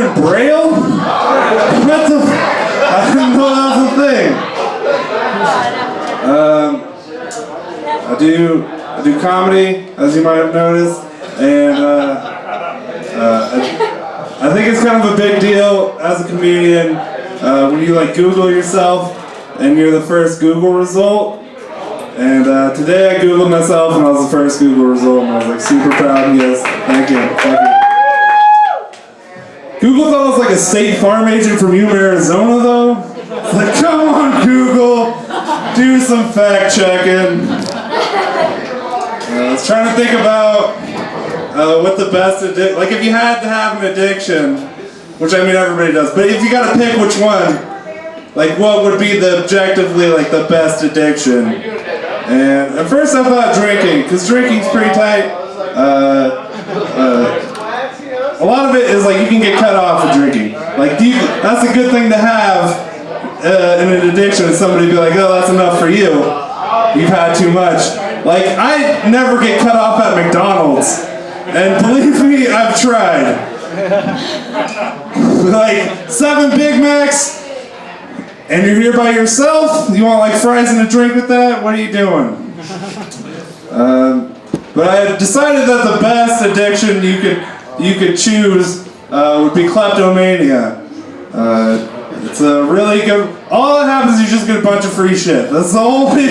in Braille? What the? I didn't know that was a thing. I do comedy, as you might have noticed, and I think it's kind of a big deal as a comedian when you like Google yourself and you're the first Google result. And today I Googled myself and I was the first Google result, and I was like super proud. Yes, thank you. Google thought I was like a State Farm agent from Yuma, Arizona, though. It's like, come on, Google, do some fact checking. I was trying to think about what the best addiction, like if you had to have an addiction, which I mean everybody does, but if you got to pick which one, like what would be the objectively like the best addiction? And at first I thought drinking, because drinking's pretty tight. A lot of it is like you can get cut off of drinking. Like that's a good thing to have in an addiction. Somebody be like, oh, that's enough for you. You've had too much. Like I never get cut off at McDonald's, and believe me, I've tried. Like 7 Big Macs, and you're here by yourself. You want like fries and a drink with that? What are you doing? But I decided that the best addiction you could choose would be kleptomania. It's a really good. All that happens is you just get a bunch of free shit. That's the only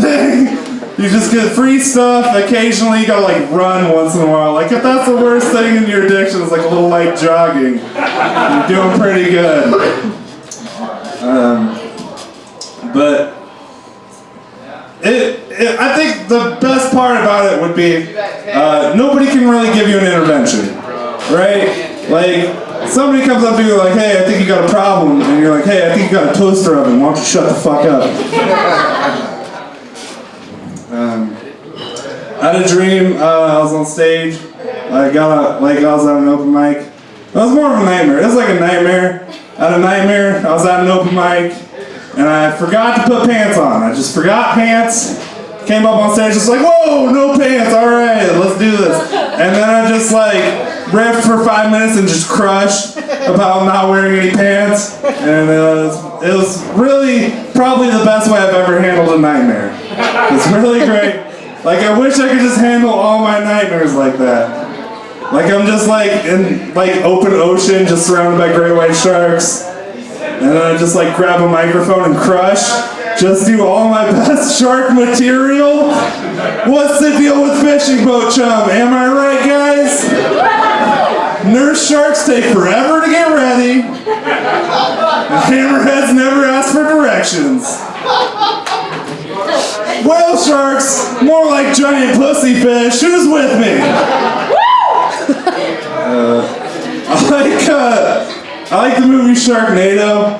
thing. You just get free stuff. Occasionally you gotta like run once in a while. Like if that's the worst thing in your addiction, it's like a little light jogging. You're doing pretty good. But I think the best part about it would be nobody can really give you an intervention, right? Like somebody comes up to you like, hey, I think you got a problem, and you're like, hey, I think you got a toaster oven. Why don't you shut the fuck up? I had a dream. I was on stage. I was at an open mic. It was more of a nightmare. It was like a nightmare. I had a nightmare. I was at an open mic, and I forgot to put pants on. I just forgot pants. Came up on stage, just like, whoa, no pants. All right, let's do this. And then I just like riffed for 5 minutes and just crushed about not wearing any pants. And it was really probably the best way I've ever handled a nightmare. It's really great. Like I wish I could just handle all my nightmares like that. Like I'm just like in like open ocean, just surrounded by great white sharks. And then I just like grab a microphone and crush. Just do all my best shark material. What's the deal with fishing boat chum? Am I right, guys? Nurse sharks take forever to get ready. And hammerheads never ask for directions. Whale sharks, more like giant pussy fish. Who's with me? I like the movie Sharknado.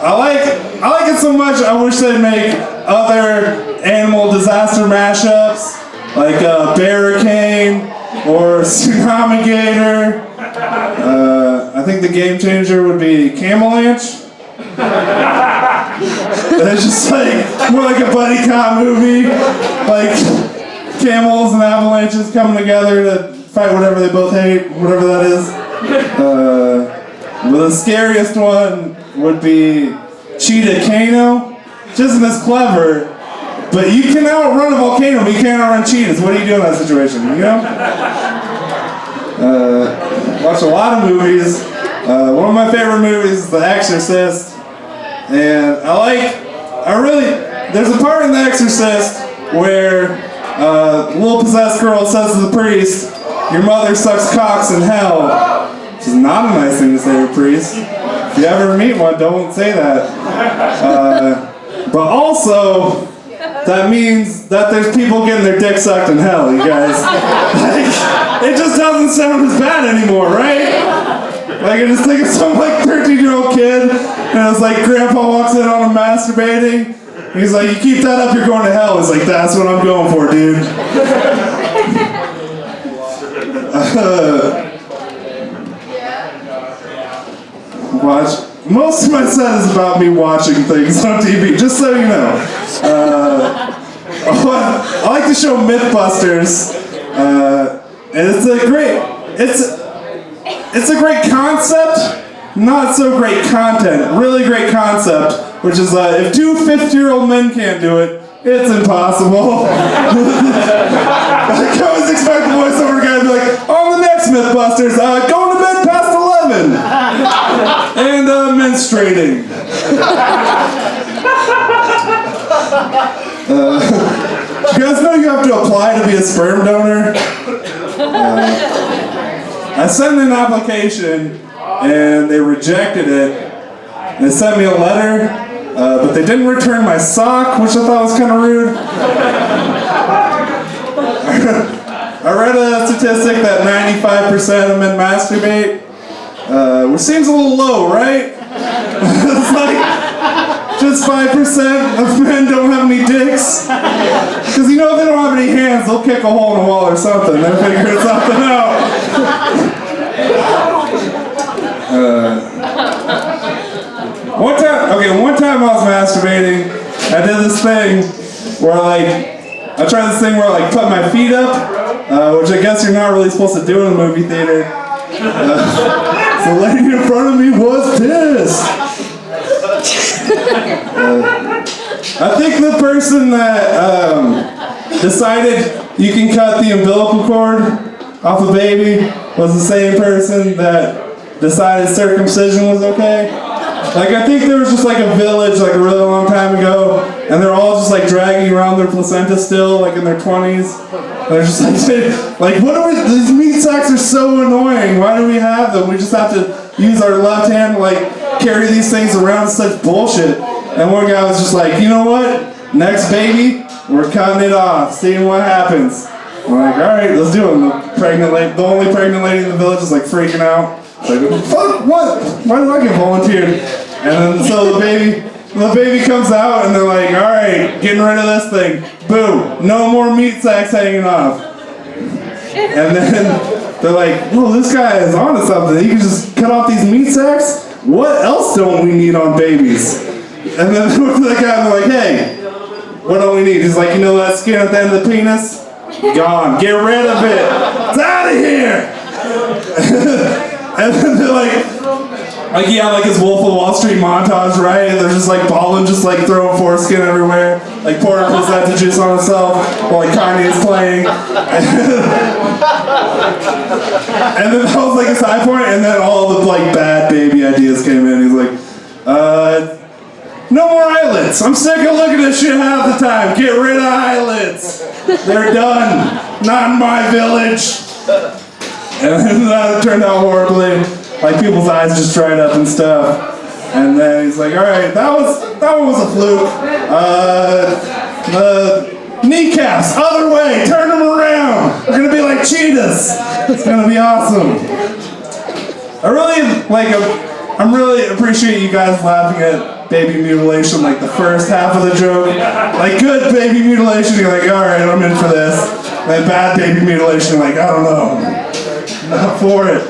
I like it so much. I wish they'd make other animal disaster mashups, like Barricane or Tsunamigator. I think the game changer would be Camelanche. It's just like more like a buddy cop movie, like camels and avalanches coming together to fight whatever they both hate, whatever that is. But the scariest one would be Cheetah Kano. Which isn't as clever, but you can outrun a volcano, but you can't outrun cheetahs. What do you do in that situation? You know? Watch a lot of movies. One of my favorite movies is The Exorcist. And there's a part in The Exorcist where a little possessed girl says to the priest, your mother sucks cocks in hell. Which is not a nice thing to say to a priest. If you ever meet one, don't say that. But also, that means that there's people getting their dick sucked in hell, you guys. Like, it just doesn't sound as bad anymore, right? Like I just think of some like 13-year-old kid, and it's like grandpa walks in on him masturbating. He's like, you keep that up, you're going to hell. He's like, that's what I'm going for, dude. Watch. Most of my set is about me watching things on TV, just so you know. I like the show Mythbusters, and it's a great. it's a great concept, not so great content. Really great concept, which is if two 50-year-old men can't do it, it's impossible. I always expect the voiceover guy to be like, on the next Mythbusters, going to bed past 11. And menstruating. You guys know you have to apply to be a sperm donor? I sent in an application and they rejected it. They sent me a letter, but they didn't return my sock, which I thought was kind of rude. I read a statistic that 95% of men masturbate, which seems a little low, right? It's like just 5% of men don't have any dicks. Because if they don't have any hands, they'll kick a hole in a wall or something. They're figuring something out. One time I was masturbating, I did this thing where I tried this thing where I put my feet up, which I guess you're not really supposed to do in a movie theater. The lady in front of me was pissed. I think the person that decided you can cut the umbilical cord off a baby was the same person that decided circumcision was okay. I think there was just a village a really long time ago, and they're all just dragging around their placenta still, in their 20s. They're just what are we, these meat sacks are so annoying, why do we have them? We just have to use our left hand to carry these things around, it's such bullshit. And one guy was just you know what? Next baby, we're cutting it off, seeing what happens. I'm alright, let's do it. The only pregnant lady in the village is freaking out. Fuck, what? Why did I get volunteered? And then so the baby comes out and they're alright, getting rid of this thing. Boom, no more meat sacks hanging off. And then they're whoa, this guy is onto something. He can just cut off these meat sacks? What else don't we need on babies? And then they look at the guy and they're hey, what do we need? He's that skin at the end of the penis? Gone. Get rid of it. It's out of here. And then they're his Wolf of Wall Street montage, right? And they're just balling, just throwing foreskin everywhere, pouring placenta juice on himself while Kanye's playing. And then that was his high point, and then all the bad baby ideas came in. He's no more eyelets. I'm sick of looking at shit half the time. Get rid of eyelets. They're done. Not in my village. And then that turned out horribly. People's eyes just dried up and stuff. And then he's alright, that one was a fluke. The kneecaps, other way, turn them around. They're gonna be like cheetahs. It's gonna be awesome. I really appreciate you guys laughing at baby mutilation, the first half of the joke. Good baby mutilation, you're alright, I'm in for this. Bad baby mutilation, I don't know. Not for it.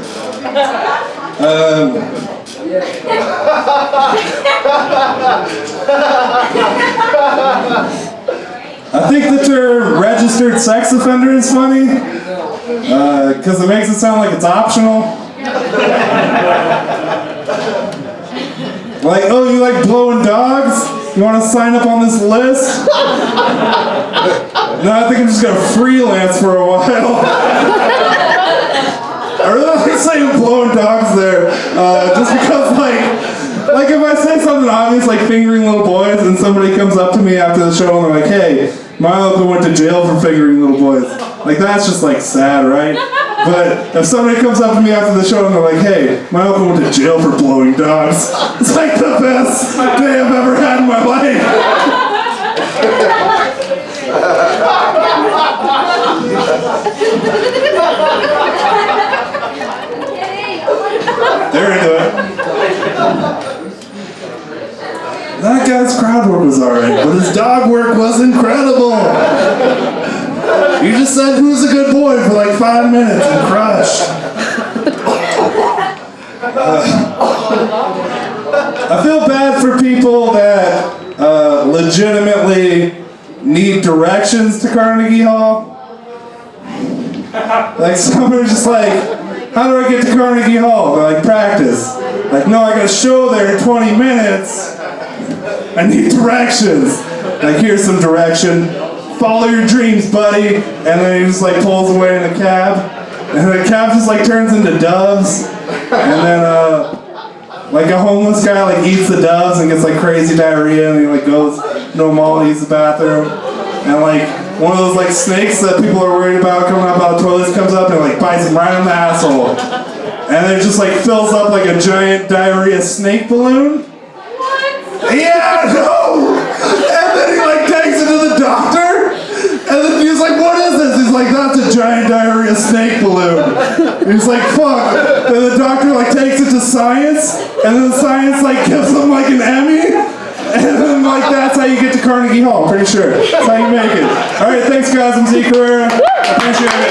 I think the term registered sex offender is funny, because it makes it sound like it's optional. Oh, you blowing dogs? You want to sign up on this list? No, I think I'm just going to freelance for a while. I really like saying blowing dogs there, just because if I say something obvious fingering little boys and somebody comes up to me after the show and they're hey, my uncle went to jail for fingering little boys. That's just sad, right? But if somebody comes up to me after the show and they're hey, my uncle went to jail for blowing dogs, it's the best day I've ever had in my life. They're into it. That guy's crowd work was alright, but his dog work was incredible. You just said who's a good boy for 5 minutes and crushed. I feel bad for people that legitimately need directions to Carnegie Hall. Somebody's just how do I get to Carnegie Hall? They're like, practice. Like, no, I got a show there in 20 minutes. I need directions. Like, here's some direction. Follow your dreams, buddy. And then he just like pulls away in a cab. And the cab just like turns into doves. And then like a homeless guy like eats the doves and gets like crazy diarrhea, and he like goes to a mall and uses the bathroom. And like one of those like snakes that people are worried about coming up out of toilets comes up and like bites him right on the asshole. And it just like fills up like a giant diarrhea snake balloon. What? Yeah, no! And then he like takes it to the doctor, and then he's like, what is this? He's like, that's a giant diarrhea snake balloon. And he's like, fuck. And the doctor like takes it to science, and then science like gives him like an Emmy. And then like that's how you get to Carnegie Hall, pretty sure. That's how you make it. Alright, thanks guys, I'm Zeke Herrera. I appreciate it.